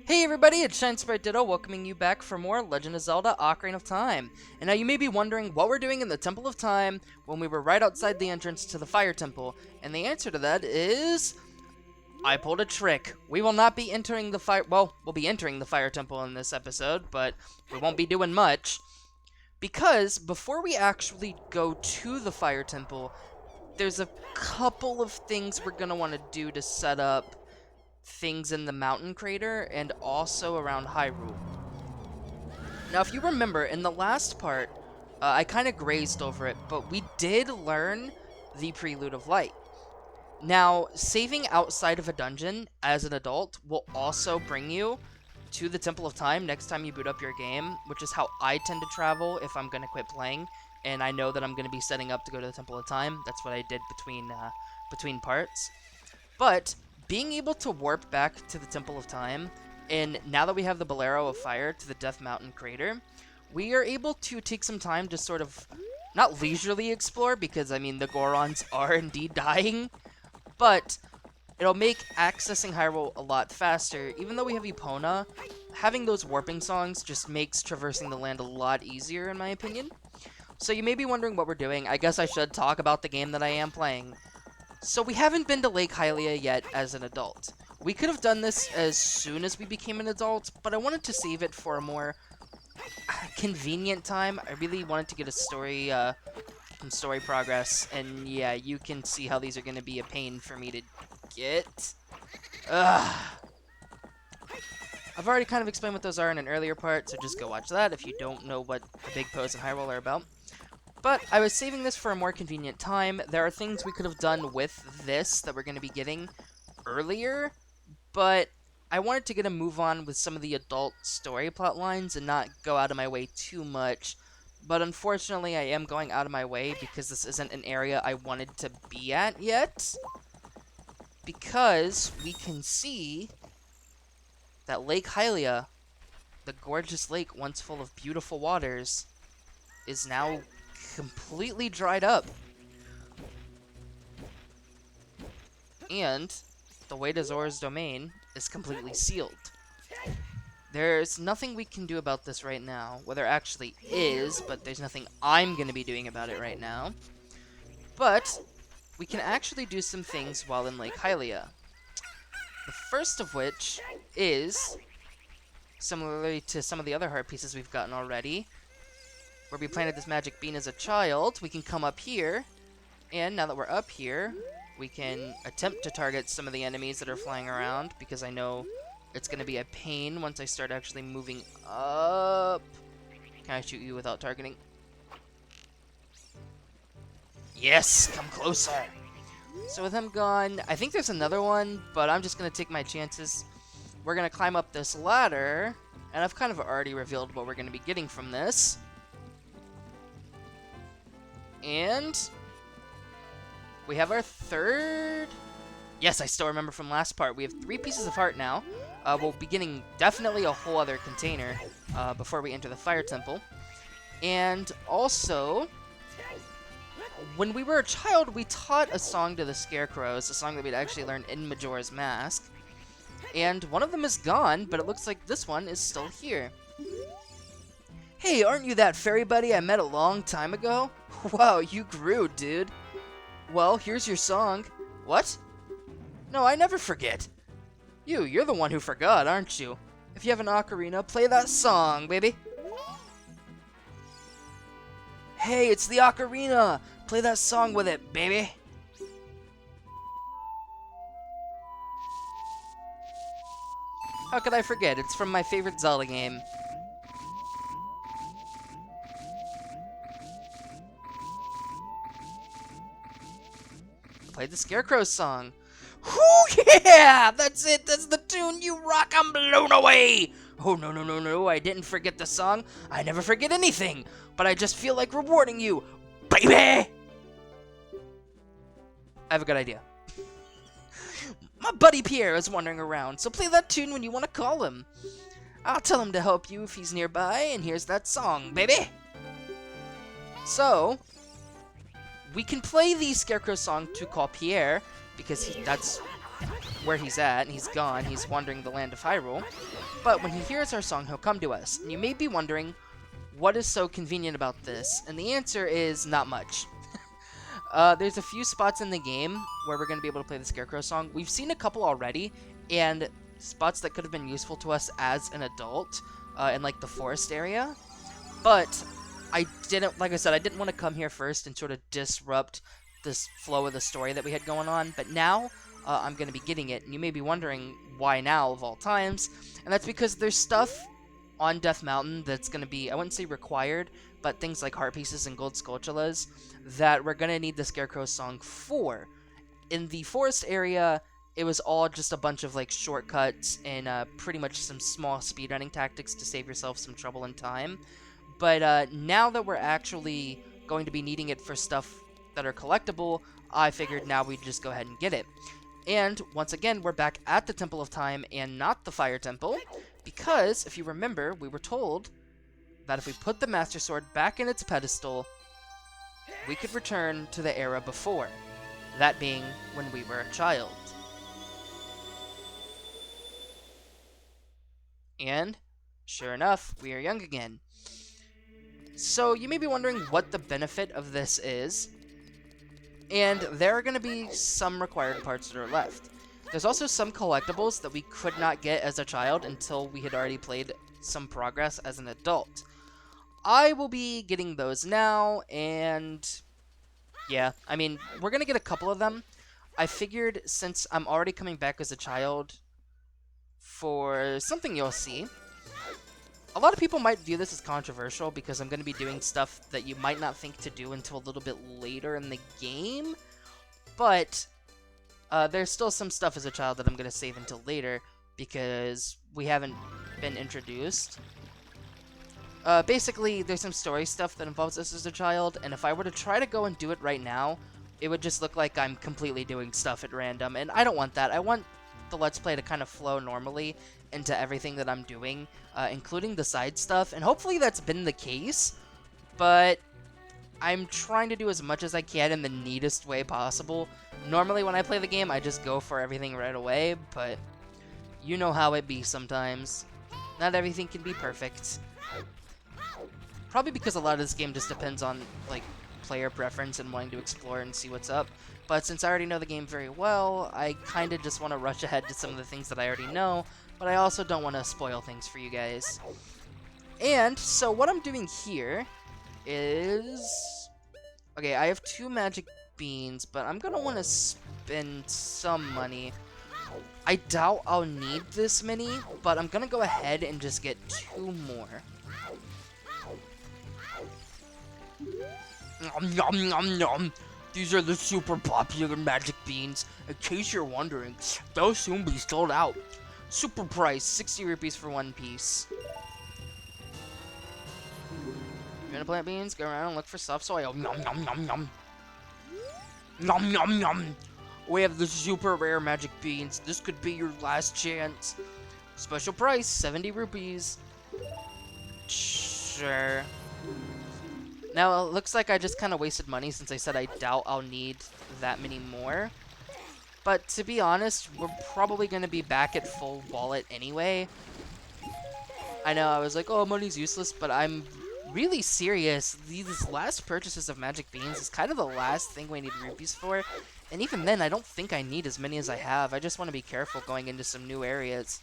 Hey everybody, it's Shine Sprite Ditto welcoming you back for more Legend of Zelda Ocarina of Time. And now you may be wondering what we're doing in the Temple of Time when we were right outside the entrance to the Fire Temple. And the answer to that is... I pulled a trick. We will not be entering the fire... Well, we'll be entering the Fire Temple in this episode, but we won't be doing much. Because before we actually go to the Fire Temple, there's a couple of things we're going to want to do to set up things in the mountain crater and also around Hyrule. Now, if you remember, in the last part, I kind of grazed over it, but we did learn the Prelude of Light. Now, saving outside of a dungeon as an adult will also bring you to the Temple of Time next time you boot up your game, which is how I tend to travel if I'm going to quit playing, and I know that I'm going to be setting up to go to the Temple of Time. That's what I did between parts. But being able to warp back to the Temple of Time, and now that we have the Bolero of Fire to the Death Mountain Crater, we are able to take some time to sort of, not leisurely explore, because, I mean, the Gorons are indeed dying, but it'll make accessing Hyrule a lot faster. Even though we have Epona, having those warping songs just makes traversing the land a lot easier, in my opinion. So you may be wondering what we're doing. I guess I should talk about the game that I am playing. So we haven't been to Lake Hylia yet as an adult. We could have done this as soon as we became an adult, but I wanted to save it for a more convenient time. I really wanted to get a story, some story progress, and yeah, you can see how these are going to be a pain for me to get. Ugh. I've already kind of explained what those are in an earlier part, so just go watch that if you don't know what the big posts in Hyrule are about. But I was saving this for a more convenient time. There are things we could have done with this that we're going to be getting earlier, but I wanted to get a move on with some of the adult story plot lines and not go out of my way too much. But unfortunately, I am going out of my way because this isn't an area I wanted to be at yet. Because we can see that Lake Hylia, the gorgeous lake once full of beautiful waters, is now completely dried up. And the way to Zora's domain is completely sealed. There's nothing we can do about this right now. Well, there actually is, but there's nothing I'm going to be doing about it right now. But we can actually do some things while in Lake Hylia. The first of which is, similarly to some of the other heart pieces we've gotten already, where we planted this magic bean as a child, we can come up here, and now that we're up here, we can attempt to target some of the enemies that are flying around, because I know it's going to be a pain once I start actually moving up. Can I shoot you without targeting? Yes! Come closer! So with him gone, I think there's another one, but I'm just going to take my chances. We're going to climb up this ladder, and I've kind of already revealed what we're going to be getting from this. And we have our third... Yes, I still remember from last part. We have 3 pieces of heart now. We'll be getting definitely a whole other container before we enter the Fire Temple. And also, when we were a child, we taught a song to the Scarecrows, a song that we'd actually learned in Majora's Mask. And one of them is gone, but it looks like this one is still here. Hey, aren't you that fairy buddy I met a long time ago? Wow, you grew, dude. Well, here's your song. What? No, I never forget. You're the one who forgot, aren't you? If you have an ocarina, play that song, baby. Hey, it's the ocarina! Play that song with it, baby. How could I forget? It's from my favorite Zelda game. Play the Scarecrow song. Whoo, yeah! That's it! That's the tune! You rock! I'm blown away! Oh, no, no, no, no, I didn't forget the song. I never forget anything. But I just feel like rewarding you, baby! I have a good idea. My buddy Pierre is wandering around, so play that tune when you want to call him. I'll tell him to help you if he's nearby, and here's that song, baby! So, we can play the Scarecrow song to call Pierre, because that's where he's at, and he's gone. He's wandering the land of Hyrule. But when he hears our song, he'll come to us. And you may be wondering, what is so convenient about this? And the answer is not much. There's a few spots in the game where we're going to be able to play the Scarecrow song. We've seen a couple already, and spots that could have been useful to us as an adult in like the forest area. But I didn't, like I said, I didn't want to come here first and sort of disrupt this flow of the story that we had going on. But now I'm going to be getting it, and you may be wondering why now of all times. And that's because there's stuff on Death Mountain that's going to be, I wouldn't say required, but things like heart pieces and gold skulltulas that we're going to need the Scarecrow song for. In the forest area, it was all just a bunch of like shortcuts and pretty much some small speedrunning tactics to save yourself some trouble and time. But now that we're actually going to be needing it for stuff that are collectible, I figured now we'd just go ahead and get it. And once again, we're back at the Temple of Time and not the Fire Temple, because if you remember, we were told that if we put the Master Sword back in its pedestal, we could return to the era before, that being when we were a child. And sure enough, we are young again. So you may be wondering what the benefit of this is, and there are going to be some required parts that are left. There's also some collectibles that we could not get as a child until we had already played some progress as an adult. I will be getting those now, and yeah, I mean, we're going to get a couple of them. I figured since I'm already coming back as a child for something you'll see, a lot of people might view this as controversial because I'm going to be doing stuff that you might not think to do until a little bit later in the game, but there's still some stuff as a child that I'm going to save until later because we haven't been introduced. Basically, there's some story stuff that involves us as a child, and if I were to try to go and do it right now, it would just look like I'm completely doing stuff at random, and I don't want that. I want the Let's Play to kind of flow normally into everything that I'm doing, including the side stuff, and hopefully that's been the case, but I'm trying to do as much as I can in the neatest way possible. Normally when I play the game, I just go for everything right away, but you know how it be sometimes. Not everything can be perfect. Probably because a lot of this game just depends on, like, player preference and wanting to explore and see what's up. But since I already know the game very well, I kind of just want to rush ahead to some of the things that I already know, but I also don't want to spoil things for you guys. And so what I'm doing here is... okay, I have 2 magic beans, but I'm going to want to spend some money. I doubt I'll need this many, but I'm going to go ahead and just get 2 more. Nom nom nom nom. These are the super popular magic beans. In case you're wondering, they'll soon be sold out. Super price, 60 rupees for 1 piece. You're gonna plant beans, go around and look for soft soil. Nom nom nom nom. Nom nom nom. We have the super rare magic beans. This could be your last chance. Special price, 70 rupees. Sure. Now, it looks like I just kind of wasted money since I said I doubt I'll need that many more. But to be honest, we're probably going to be back at full wallet anyway. I know, I was like, oh, money's useless, but I'm really serious. These last purchases of magic beans is kind of the last thing we need rupees for. And even then, I don't think I need as many as I have. I just want to be careful going into some new areas.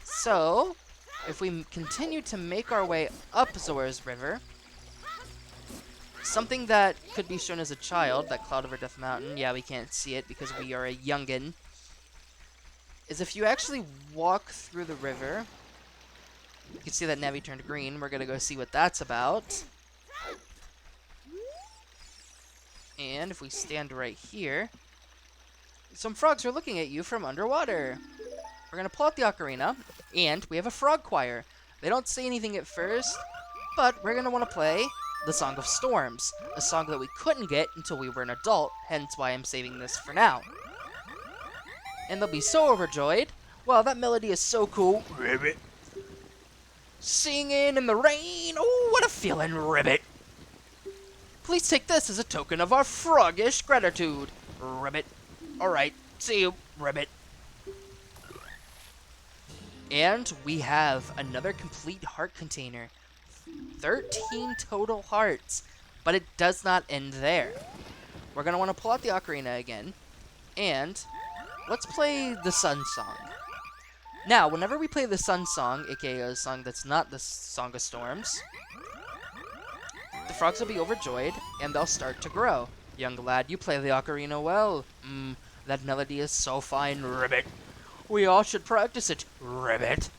So, if we continue to make our way up Zora's River... something that could be shown as a child, that cloud over Death Mountain, yeah, we can't see it because we are a youngin', is if you actually walk through the river, you can see that Navi turned green. We're gonna go see what that's about. And if we stand right here, some frogs are looking at you from underwater. We're gonna pull out the ocarina, and we have a frog choir. They don't say anything at first, but we're gonna want to play the Song of Storms, a song that we couldn't get until we were an adult, hence why I'm saving this for now. And they'll be so overjoyed. Wow, that melody is so cool. Ribbit. Singing in the rain. Oh, what a feeling, Ribbit. Please take this as a token of our froggish gratitude. Ribbit. Alright, See you, Ribbit. And we have another complete heart container. 13 total hearts. But it does not end there. We're going to want to pull out the ocarina again. And let's play the Sun Song. Now, whenever we play the Sun Song, aka a song that's not the Song of Storms, the frogs will be overjoyed, and they'll start to grow. Young lad, you play the ocarina well. That melody is so fine, Ribbit. We all should practice it, Ribbit.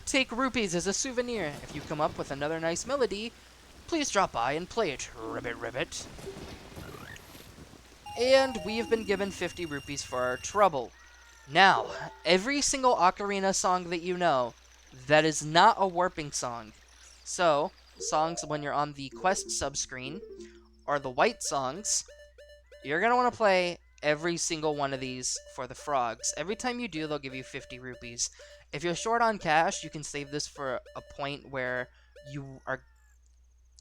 Take rupees as a souvenir. If you come up with another nice melody, please drop by and play it, Ribbit, Ribbit. And we have been given 50 rupees for our trouble. Now, every single ocarina song that you know that is not a warping song. So, songs when you're on the quest subscreen are the white songs. You're going to want to play every single one of these for the frogs. Every time you do, they'll give you 50 rupees. If you're short on cash, you can save this for a point where you are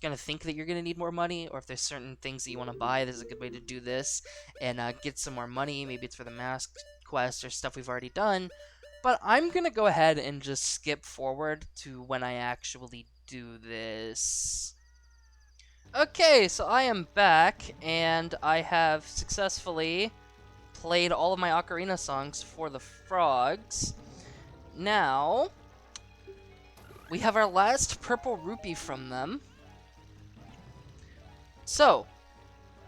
going to think that you're going to need more money, or if there's certain things that you want to buy, there's a good way to do this and get some more money. Maybe it's for the mask quest or stuff we've already done. But I'm going to go ahead and just skip forward to when I actually do this. Okay, so I am back, and I have successfully played all of my ocarina songs for the frogs. Now, we have our last purple rupee from them. So,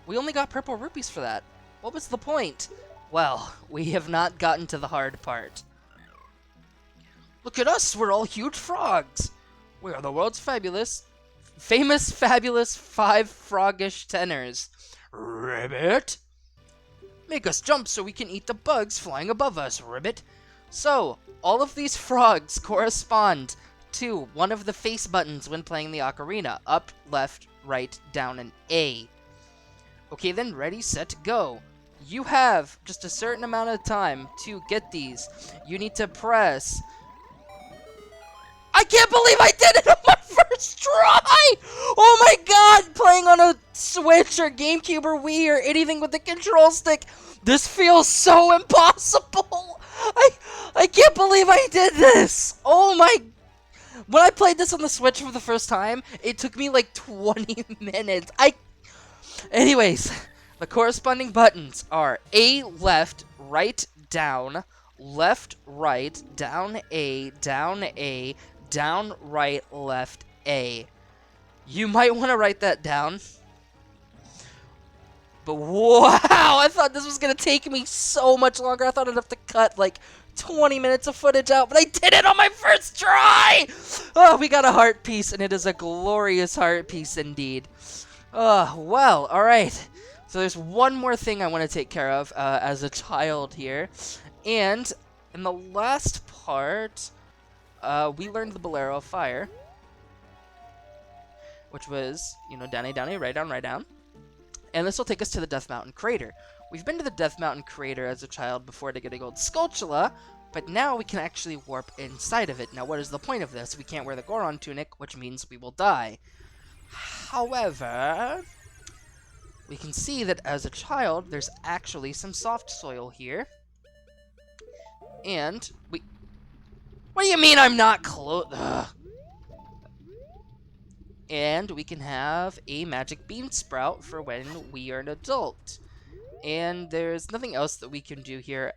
we only got purple rupees for that. What was the point? Well, we have not gotten to the hard part. Look at us, we're all huge frogs. We are the world's famous 5 froggish tenors. Ribbit? Make us jump so we can eat the bugs flying above us, Ribbit. So, all of these frogs correspond to one of the face buttons when playing the ocarina. Up, left, right, down, and A. Okay then, ready, set, go. You have just a certain amount of time to get these. You need to press... I can't believe I did it on my first try! Oh my god! Playing on a Switch or GameCube or Wii or anything with the control stick. This feels so impossible! I can't believe I did this! Oh my... When I played this on the Switch for the first time, it took me like 20 minutes. Anyways, the corresponding buttons are A, left, right, down, left, right, down, down, right, left, A. You might want to write that down. But wow, I thought this was going to take me so much longer. I thought I'd have to cut like 20 minutes of footage out, but I did it on my first try! Oh, we got a heart piece, and it is a glorious heart piece indeed. Oh, well, alright. So there's one more thing I want to take care of as a child here. And in the last part, we learned the Bolero of Fire, which was, you know, downy, downy, right down, right down. And this will take us to the Death Mountain Crater. We've been to the Death Mountain Crater as a child before to get a gold Skulltula, but now we can actually warp inside of it. Now, what is the point of this? We can't wear the Goron tunic, which means we will die. However, we can see that as a child, there's actually some soft soil here. And we... What do you mean I'm not close? And we can have a magic bean sprout for when we are an adult. And there's nothing else that we can do here.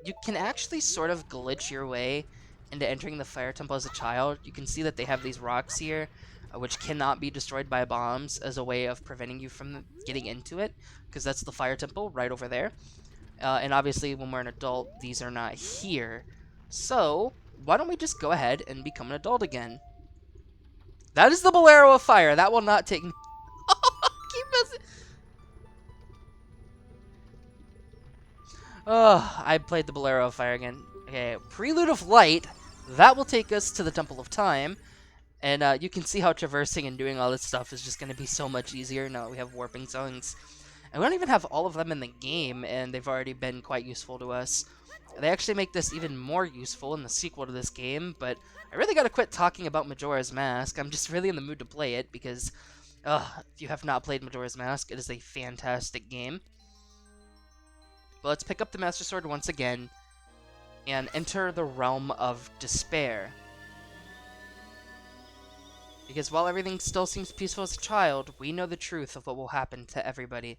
You can actually sort of glitch your way into entering the fire temple as a child. You can see that they have these rocks here, which cannot be destroyed by bombs as a way of preventing you from getting into it, because that's the fire temple right over there. And obviously, when we're an adult, these are not here. So, why don't we just go ahead and become an adult again? That is the Bolero of Fire. That will not take... Keep messing... Oh, I played the Bolero of Fire again. Okay, Prelude of Light. That will take us to the Temple of Time. And you can see how traversing and doing all this stuff is just going to be so much easier now that we have warping songs. And we don't even have all of them in the game, and they've already been quite useful to us. They actually make this even more useful in the sequel to this game, but I really gotta quit talking about Majora's Mask. I'm just really in the mood to play it, because if you have not played Majora's Mask, it is a fantastic game. But let's pick up the Master Sword once again and enter the realm of despair. Because while everything still seems peaceful as a child, we know the truth of what will happen to everybody.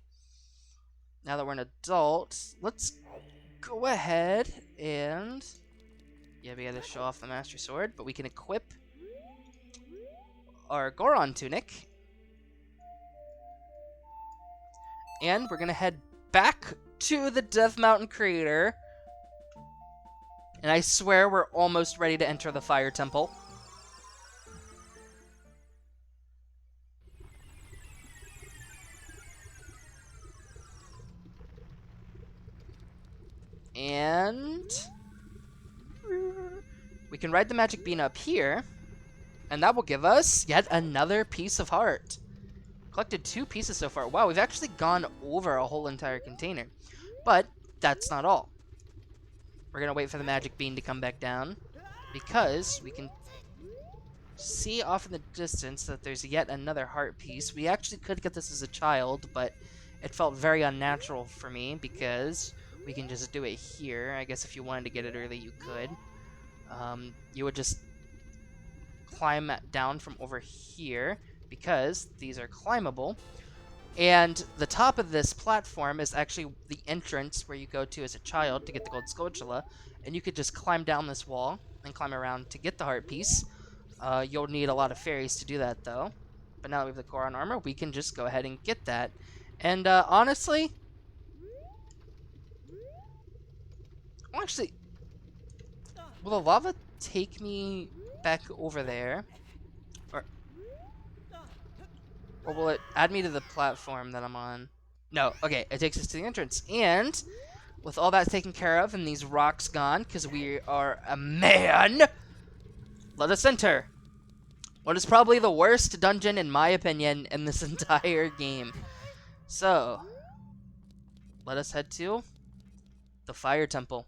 Now that we're an adult, let's go ahead and... yeah, we gotta show off the Master Sword, but we can equip our Goron tunic. And we're gonna head back to the Death Mountain Crater. And I swear we're almost ready to enter the Fire Temple. And we can ride the magic bean up here, and that will give us yet another piece of heart. Collected 2 pieces so far. Wow, we've actually gone over a whole entire container. But that's not all. We're going to wait for the magic bean to come back down, because we can see off in the distance that there's yet another heart piece. We actually could get this as a child, but it felt very unnatural for me, because we can just do it here. I guess if you wanted to get it early, you could. You would just climb down from over here, because these are climbable. And the top of this platform is actually the entrance where you go to as a child to get the gold Skulltula, and you could just climb down this wall and climb around to get the heart piece. You'll need a lot of fairies to do that, though. But now that we have the Goron armor, we can just go ahead and get that. And honestly, well, actually, will the lava take me back over there? Or will it add me to the platform that I'm on? No, okay, it takes us to the entrance. And with all that taken care of and these rocks gone, because we are a man, let us enter what is probably the worst dungeon, in my opinion, in this entire game. So, let us head to the Fire Temple.